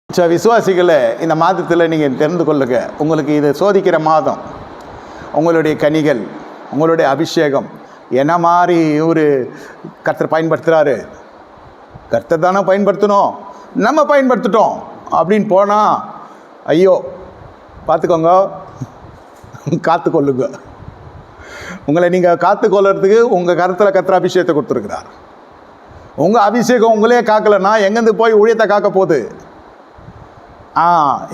விசுவாசிகளை இந்த மாதத்தில் நீங்கள் தெரிந்து கொள்ளுங்க. உங்களுக்கு இது சோதிக்கிற மாதம். உங்களுடைய கனிகள், உங்களுடைய அபிஷேகம் என்ன மாதிரி ஒரு கர்த்தர் பயன்படுத்துகிறாரு. கர்த்தர் தானே பயன்படுத்தணும், நம்ம பயன்படுத்திட்டோம் அப்படின்னு போனால் ஐயோ பார்த்துக்கோங்க, காத்துக்கொள்ளுங்க. உங்களை நீங்கள் காத்துக்கொள்ளுறதுக்கு உங்கள் கருத்தில் கர்த்தர் அபிஷேகத்தை கொடுத்துருக்கிறார். உங்கள் அபிஷேகம் உங்களே காக்கலைன்னா எங்கேருந்து போய் ஊழியத்தை காக்க போகுது?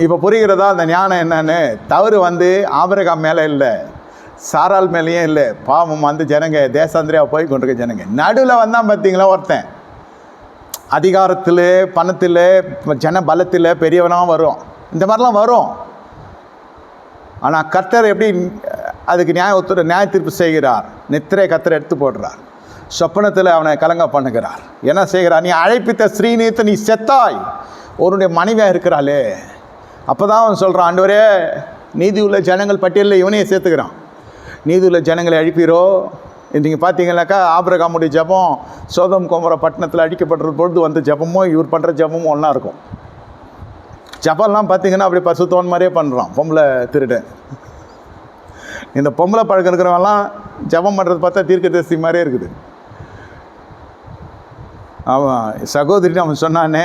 இப்போ புரிகிறதா அந்த ஞானம் என்னன்னு? தவறு ஆபிரகாம் மேலே இல்லை, சாராள் மேலேயும் இல்லை. பாவம் ஜனங்க தேசாந்திரியாக போய் கொண்டிருக்க ஜனங்க நடுவில் வந்தான் பார்த்தீங்களா ஒருத்தன். அதிகாரத்தில், பணத்தில், ஜன பலத்தில் பெரியவனாக வரும். இந்த மாதிரிலாம் வரும். ஆனால் கர்த்தர் எப்படி அதுக்கு நியாய தீர்ப்பு செய்கிறார்? நித்திரை கர்த்தர் எடுத்து போடுறார். சொப்பனத்தில் அவனை கலங்க பண்ணுகிறார். என்ன செய்கிறார்? நீ அழைப்பித்த ஸ்ரீநீத்த நீ செத்தாய், உன்னுடைய மனைவியாக இருக்கிறாளே. அப்போ தான் அவன் சொல்கிறான், ஆண்டவரே நீதி உள்ள ஜனங்கள் பட்டியலில் இவனையே சேர்த்துக்கிறான். நீதி உள்ள ஜனங்களை அழிப்பீரோ. நீங்கள் பார்த்தீங்கன்னாக்கா ஆபிரகாமுடைய ஜபம் சோதம் கோமர பட்டணத்தில் அழிக்கப்படுற பொழுது வந்த ஜபமும் இவர் பண்ணுற ஜபமும் ஒன்றா இருக்கும். ஜபம்லாம் பார்த்தீங்கன்னா அப்படி பசுத்தோன் மாதிரியே பண்ணுறான். பொம்பளை திருடன். இந்த பொம்பளை பழக்கம் இருக்கிறவங்கலாம் ஜபம் பண்ணுறது பார்த்தா தீர்க்கதரிசி மாதிரியே இருக்குது. அவன் சகோதரின்னு அவன் சொன்னானே,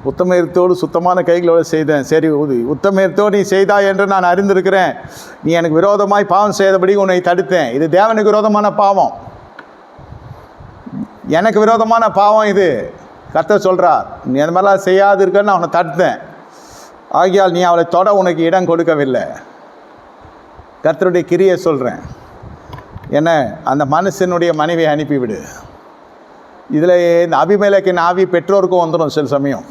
உத்தமத்தோடு சுத்தமான கைகளோடு செய்தேன். சரி, உத்தமத்தோடு நீ செய்தாய் என்று நான் அறிந்திருக்கிறேன். நீ எனக்கு விரோதமாய் பாவம் செய்தபடி உன்னை தடுத்தேன். இது தேவனுக்கு விரோதமான பாவம், எனக்கு விரோதமான பாவம் இது. கர்த்தர் சொல்கிறார், நீ அந்த மாதிரிலாம் செய்யாது இருக்கன்னு அவனை தடுத்தேன். ஆகியால் நீ அவளை தொட உனக்கு இடம் கொடுக்கவில்லை. கர்த்தருடைய கிரியை சொல்கிறேன். என்ன, அந்த மனுஷனுடைய மனைவியை அனுப்பிவிடு. இதில் இந்த அபிமேலக்கின் ஆவி பெற்றோருக்கும் வந்துடும். சில சமயம்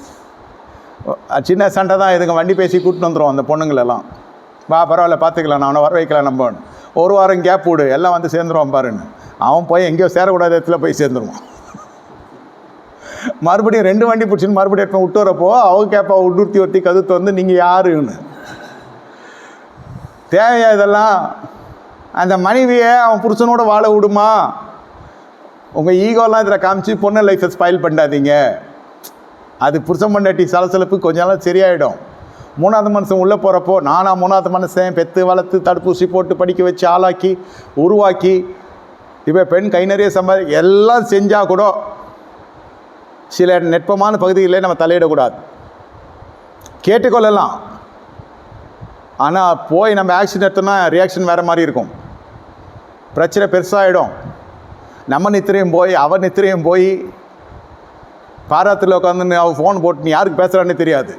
சின்ன சண்டை தான், இதுங்க வண்டி பேசி கூட்டின்னு வந்துடும் அந்த பொண்ணுங்களெல்லாம். பரவாயில்ல பார்த்துக்கலாம், நான் அவனை வர வைக்கலாம். நம்ம ஒரு வாரம் கேப் விடு, எல்லாம் சேர்ந்துருவான் பாருன்னு. அவன் போய் எங்கேயோ சேரக்கூடாத இடத்துல போய் சேர்ந்துருவான். மறுபடியும் 2 வண்டி பிடிச்சின்னு மறுபடியும் எடுத்து விட்டு வரப்போ அவங்க கேப்பா ஒருத்தி கதுத்து நீங்கள் யாருன்னு. தேவையா இதெல்லாம்? அந்த மனைவியை அவன் புருஷனோட வாழ விடுமா? உங்கள் ஈகோலாம் இதில் காமிச்சு பொண்ணு லைஃப்பை ஸ்பாயில் பண்ணாதீங்க. அது புருஷன் பொண்டாட்டி சலசலப்பு கொஞ்ச நாள் சரியாயிடும். 3வது மனுஷன் உள்ளே போகிறப்போ, நானாக 3வது மனுஷன் பெற்று வளர்த்து தடுப்பூசி போட்டு படிக்க வச்சு ஆளாக்கி உருவாக்கி இப்போ பெண் கை நிறைய எல்லாம் செஞ்சால் கூட சில நெட்பமான பகுதிகளில் நம்ம தலையிடக்கூடாது. கேட்டுக்கொள்ளலாம். ஆனால் போய் நம்ம ஆக்ஷன் எடுத்தோம்னா ரியாக்ஷன் வேறு மாதிரி இருக்கும். பிரச்சனை பெருசாகிடும். நம்ம நித்திரையும் போய் அவன் நித்திரையும் போய் பாராத்தில் உட்காந்து அவன் ஃபோன் போட்டு நீ யாருக்கு பேசுகிறான்னு தெரியாது.